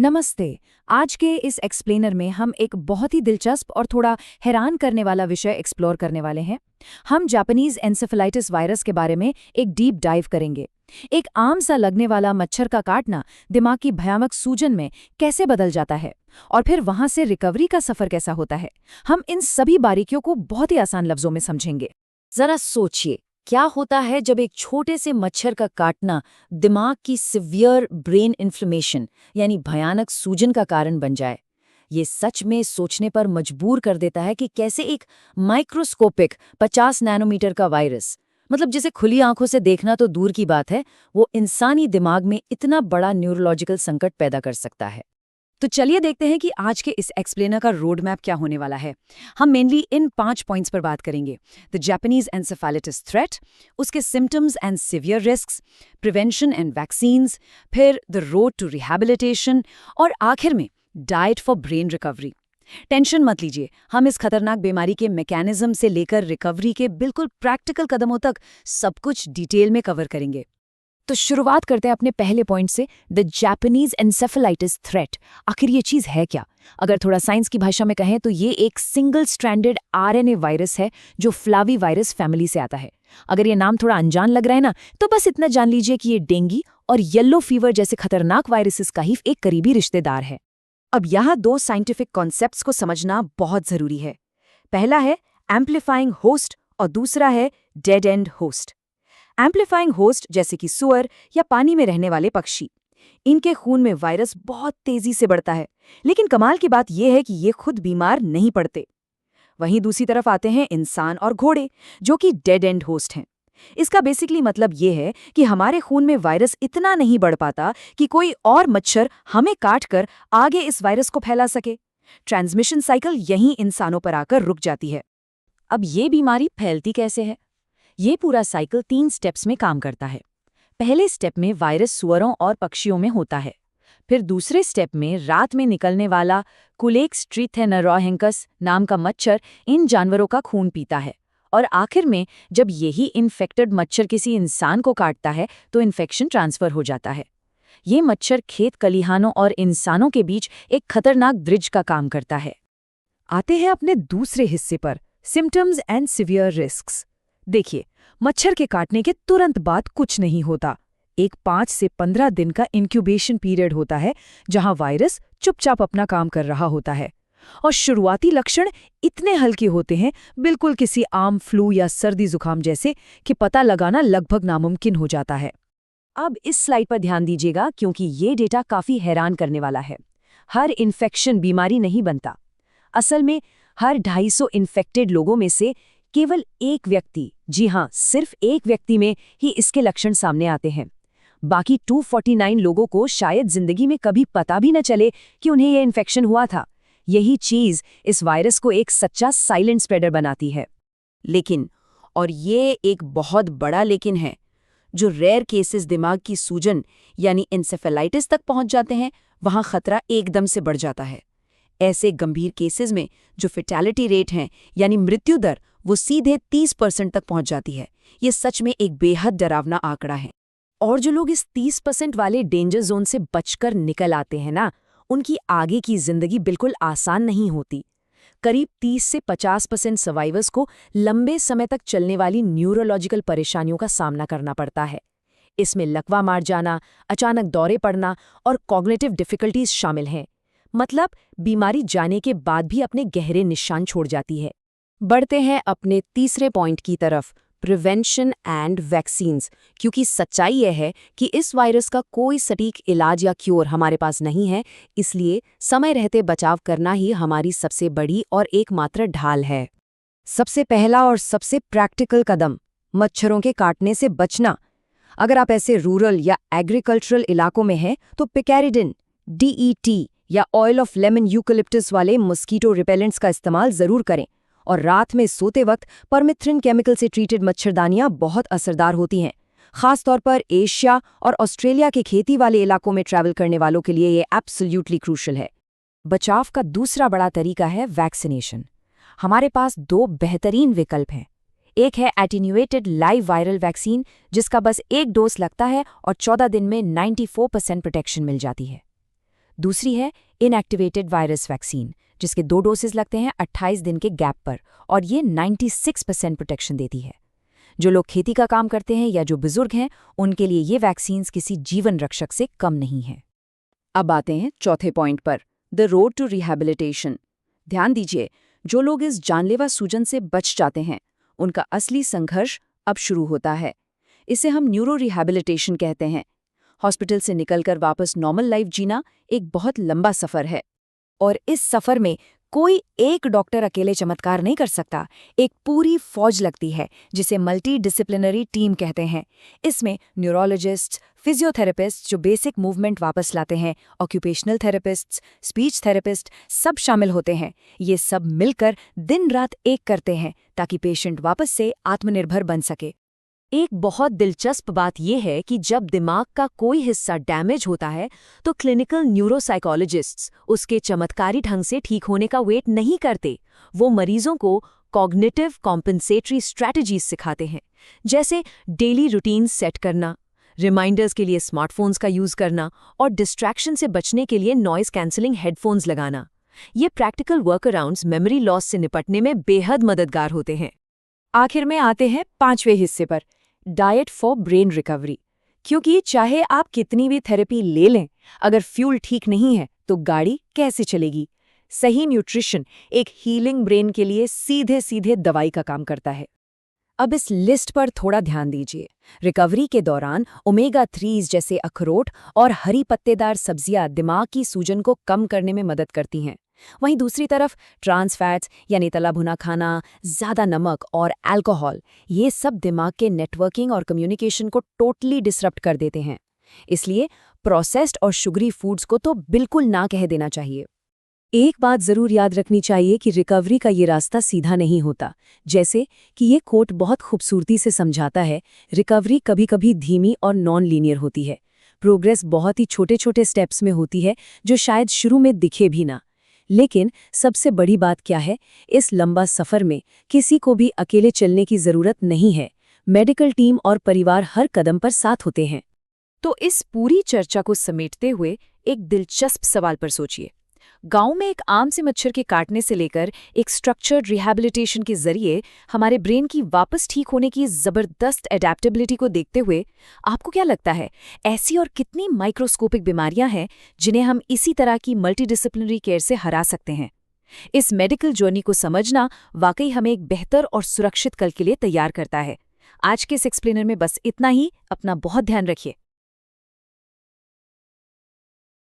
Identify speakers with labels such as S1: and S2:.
S1: नमस्ते। आज के इस एक्सप्लेनर में हम एक बहुत ही दिलचस्प और थोड़ा हैरान करने वाला विषय एक्सप्लोर करने वाले हैं। हम जापानीज एन्सेफेलाइटिस वायरस के बारे में एक डीप डाइव करेंगे। एक आम सा लगने वाला मच्छर का काटना दिमाग की भयानक सूजन में कैसे बदल जाता है और फिर वहां से रिकवरी का सफर कैसा होता है। हम इन सभी बारीकियों को बहुत ही आसान लफ्जों में समझेंगे।
S2: जरा सोचिए, क्या होता है जब एक छोटे से मच्छर का काटना दिमाग की सिवियर ब्रेन इन्फ्लेमेशन यानी भयानक सूजन का कारण बन जाए। ये सच में सोचने पर मजबूर कर देता है कि कैसे एक माइक्रोस्कोपिक 50 नैनोमीटर का वायरस, मतलब जिसे खुली आंखों से देखना तो दूर की बात है, वो इंसानी दिमाग में इतना बड़ा न्यूरोलॉजिकल संकट पैदा कर सकता है।
S1: तो चलिए देखते हैं कि आज के इस एक्सप्लेनर का रोड मैप क्या होने वाला है। हम मेनली इन 5 पॉइंट्स पर बात करेंगे। द जापानीज एन्सेफेलाइटिस थ्रेट, उसके symptoms and severe risks, prevention and vaccines, फिर द रोड टू रिहैबिलिटेशन और आखिर में diet for brain recovery. Tension मत लीजिए, हम इस खतरनाक बीमारी के मैकेनिज्म से लेकर रिकवरी के बिल्कुल प्रैक्टिकल कदमों तक सब कुछ डिटेल में कवर करेंगे। तो शुरुआत करते हैं अपने पहले पॉइंट से, द जापानीज एन्सेफेलाइटिस थ्रेट। आखिर ये चीज़ है क्या? अगर थोड़ा साइंस की भाषा में कहें तो ये एक सिंगल स्ट्रैंडेड आरएनए वायरस है जो फ्लावी वायरस फैमिली से आता है। अगर ये नाम थोड़ा अनजान लग रहा है ना, तो बस इतना जान लीजिए कि ये डेंगू और येलो फीवर जैसे खतरनाक वायरसेस का ही एक करीबी रिश्तेदार है। अब यहाँ 2 साइंटिफिक कॉन्सेप्ट्स को समझना बहुत जरूरी है। पहला है एम्प्लीफाइंग होस्ट और दूसरा है डेड एंड होस्ट। एम्प्लीफाइंग होस्ट जैसे कि सुअर या पानी में रहने वाले पक्षी, इनके खून में वायरस बहुत तेजी से बढ़ता है, लेकिन कमाल की बात यह है कि ये खुद बीमार नहीं पड़ते। वहीं दूसरी तरफ आते हैं इंसान और घोड़े, जो कि डेड एंड होस्ट हैं। इसका बेसिकली मतलब ये है कि हमारे खून में वायरस इतना नहीं बढ़ पाता कि कोई और मच्छर हमें काट कर आगे इस वायरस को फैला सके। ट्रांसमिशन साइकिल यहीं इंसानों पर आकर रुक जाती है। अब ये बीमारी फैलती कैसे है? ये पूरा साइकिल 3 स्टेप्स में काम करता है। पहले स्टेप में वायरस सुअरों और पक्षियों में होता है। फिर दूसरे स्टेप में रात में निकलने वाला कुलेक्स ट्रिथेनरोहेंकस नाम का मच्छर इन जानवरों का खून पीता है। और आखिर में जब यही इन्फेक्टेड मच्छर किसी इंसान को काटता है तो इन्फेक्शन ट्रांसफर हो जाता है। ये मच्छर खेत खलिहानों और इंसानों के बीच एक खतरनाक ब्रिज का काम करता है। आते हैं अपने दूसरे हिस्से पर, सिम्टम्स एंड सीवियर रिस्क्स। देखिए, मच्छर के काटने के तुरंत बाद कुछ नहीं होता। एक 5 से 15 दिन का इंक्यूबेशन पीरियड होता है, जहां वायरस चुपचाप अपना काम कर रहा होता है। और शुरुआती लक्षण इतने हल्के होते हैं, बिल्कुल किसी आम फ्लू या सर्दी जुकाम जैसे, कि पता लगाना लगभग नामुमकिन हो जाता है। अब इस स्लाइड पर ध्यान दीजिएगा, क्योंकि ये डेटा काफी हैरान करने वाला है। हर इन्फेक्शन बीमारी नहीं बनता। असल में हर 250 इन्फेक्टेड लोगों में से केवल एक व्यक्ति, जी हाँ, सिर्फ एक व्यक्ति में ही इसके लक्षण सामने आते हैं। बाकी 249 लोगों को शायद जिंदगी में कभी पता भी न चले कि उन्हें यह इन्फेक्शन हुआ था। यही चीज इस वायरस को एक सच्चा साइलेंट स्प्रेडर बनाती है। लेकिन, और ये एक बहुत बड़ा लेकिन है, जो रेयर केसेस दिमाग की सूजन यानी एन्सेफेलाइटिस तक पहुंच जाते हैं, वहां खतरा एकदम से बढ़ जाता है। ऐसे गंभीर केसेस में जो फेटैलिटी रेट हैं यानी मृत्यु दर, वो सीधे 30% तक पहुंच जाती है। ये सच में एक बेहद डरावना आंकड़ा है। और जो लोग इस 30% वाले डेंजर जोन से बचकर निकल आते हैं ना, उनकी आगे की जिंदगी बिल्कुल आसान नहीं होती। करीब 30 से 50% सर्वाइवर्स को लंबे समय तक चलने वाली न्यूरोलॉजिकल परेशानियों का सामना करना पड़ता है। इसमें लकवा मार जाना, अचानक दौरे पड़ना और कॉग्निटिव डिफिकल्टीज शामिल हैं। मतलब बीमारी जाने के बाद भी अपने गहरे निशान छोड़ जाती है। बढ़ते हैं अपने तीसरे पॉइंट की तरफ, प्रिवेंशन एंड वैक्सीन्स। क्योंकि सच्चाई यह है कि इस वायरस का कोई सटीक इलाज या क्योर हमारे पास नहीं है, इसलिए समय रहते बचाव करना ही हमारी सबसे बड़ी और एकमात्र ढाल है। सबसे पहला और सबसे प्रैक्टिकल कदम, मच्छरों के काटने से बचना। अगर आप ऐसे रूरल या एग्रीकल्चरल इलाकों में हैं तो पिकेरिडिन, DET या ऑयल ऑफ लेमन यूकलिप्टस वाले मस्कीटो रिपेलेंट्स का इस्तेमाल जरूर करें। और रात में सोते वक्त परमिथ्रिन केमिकल से ट्रीटेड मच्छरदानियां बहुत असरदार होती हैं। खासतौर पर एशिया और ऑस्ट्रेलिया के खेती वाले इलाकों में ट्रैवल करने वालों के लिए ये एब्सोल्यूटली क्रूशल है। बचाव का दूसरा बड़ा तरीका है वैक्सीनेशन। हमारे पास 2 बेहतरीन विकल्प हैं। एक है एटीन्यूएटेड लाइव वायरल वैक्सीन, जिसका बस 1 डोज लगता है और 14 दिन में 94% प्रोटेक्शन मिल जाती है।
S2: दूसरी है इनएक्टिवेटेड वायरस वैक्सीन, जिसके 2 डोसेज लगते हैं 28 दिन के गैप पर, और ये 96% प्रोटेक्शन देती है। जो लोग खेती का काम करते हैं या जो बुजुर्ग हैं, उनके लिए ये वैक्सीन्स किसी जीवन रक्षक से कम नहीं है।
S1: अब आते हैं चौथे पॉइंट पर, द रोड टू रिहैबिलिटेशन। ध्यान दीजिए, जो लोग इस जानलेवा सूजन से बच जाते हैं, उनका असली संघर्ष अब शुरू होता है। इसे हम न्यूरो रिहैबिलिटेशन कहते हैं। हॉस्पिटल से निकलकर वापस नॉर्मल लाइफ जीना एक बहुत लंबा सफ़र है।
S2: और इस सफ़र में कोई एक डॉक्टर अकेले चमत्कार नहीं कर सकता। एक पूरी फौज लगती है, जिसे मल्टी डिसिप्लिनरी टीम कहते हैं। इसमें न्यूरोलॉजिस्ट, फिजियोथेरेपिस्ट जो बेसिक मूवमेंट वापस लाते हैं, ऑक्यूपेशनल थेरेपिस्ट्स, स्पीच थेरेपिस्ट, सब शामिल होते हैं। ये सब मिलकर दिन रात एक करते हैं ताकि पेशेंट वापस से आत्मनिर्भर बन सके। एक बहुत दिलचस्प बात यह है कि जब दिमाग का कोई हिस्सा डैमेज होता है तो क्लिनिकल न्यूरोसाइकोलॉजिस्ट्स उसके चमत्कारी ढंग से ठीक होने का वेट नहीं करते। वो मरीजों को कॉग्निटिव कॉम्पेंसेटरी स्ट्रैटेजीज सिखाते हैं, जैसे डेली रूटीन सेट करना, रिमाइंडर्स के लिए स्मार्टफोन्स का यूज करना और डिस्ट्रैक्शन से बचने के लिए नॉइज कैंसलिंग हेडफोन्स लगाना। ये प्रैक्टिकल वर्कअराउंड्स मेमोरी लॉस से निपटने में बेहद मददगार होते हैं।
S1: आखिर में आते हैं 5वें हिस्से पर, डाइट फॉर ब्रेन रिकवरी। क्योंकि चाहे आप कितनी भी थेरेपी ले लें, अगर फ्यूल ठीक नहीं है तो गाड़ी कैसे चलेगी। सही न्यूट्रिशन एक हीलिंग ब्रेन के लिए सीधे सीधे दवाई का काम करता है। अब इस लिस्ट पर थोड़ा ध्यान दीजिए। रिकवरी के दौरान ओमेगा 3 जैसे अखरोट और हरी पत्तेदार सब्जियां दिमाग की सूजन को कम करने में मदद करती हैं। वहीं दूसरी तरफ ट्रांस फैट्स यानी तला भुना खाना, ज़्यादा नमक और अल्कोहल, ये सब दिमाग के नेटवर्किंग और कम्युनिकेशन को टोटली डिसरप्ट कर देते हैं। इसलिए प्रोसेस्ड और शुगरी फूड्स को तो बिल्कुल ना कह देना चाहिए। एक बात ज़रूर याद रखनी चाहिए कि रिकवरी का ये रास्ता सीधा नहीं होता। जैसे कि ये कोट बहुत खूबसूरती से समझाता है, रिकवरी कभी कभी धीमी और नॉन लीनियर होती है। प्रोग्रेस बहुत ही छोटे छोटे स्टेप्स में होती है, जो शायद शुरू में दिखे भी ना। लेकिन सबसे बड़ी बात क्या है, इस लंबा सफ़र में किसी को भी अकेले चलने की ज़रूरत नहीं है। मेडिकल टीम और परिवार हर कदम पर साथ होते हैं। तो इस पूरी चर्चा को समेटते हुए एक दिलचस्प सवाल पर सोचिए। गांव में एक आम से मच्छर के काटने से लेकर एक स्ट्रक्चर्ड रिहैबिलिटेशन के जरिए हमारे ब्रेन की वापस ठीक होने की जबरदस्त एडेप्टेबिलिटी को देखते हुए आपको क्या लगता है, ऐसी और कितनी माइक्रोस्कोपिक बीमारियां हैं जिन्हें हम इसी तरह की मल्टीडिसिप्लिनरी केयर से हरा सकते हैं? इस मेडिकल जर्नी को समझना वाकई हमें एक बेहतर और सुरक्षित कल के लिए तैयार करता है। आज के इस एक्सप्लेनर में बस इतना ही। अपना बहुत ध्यान रखिए।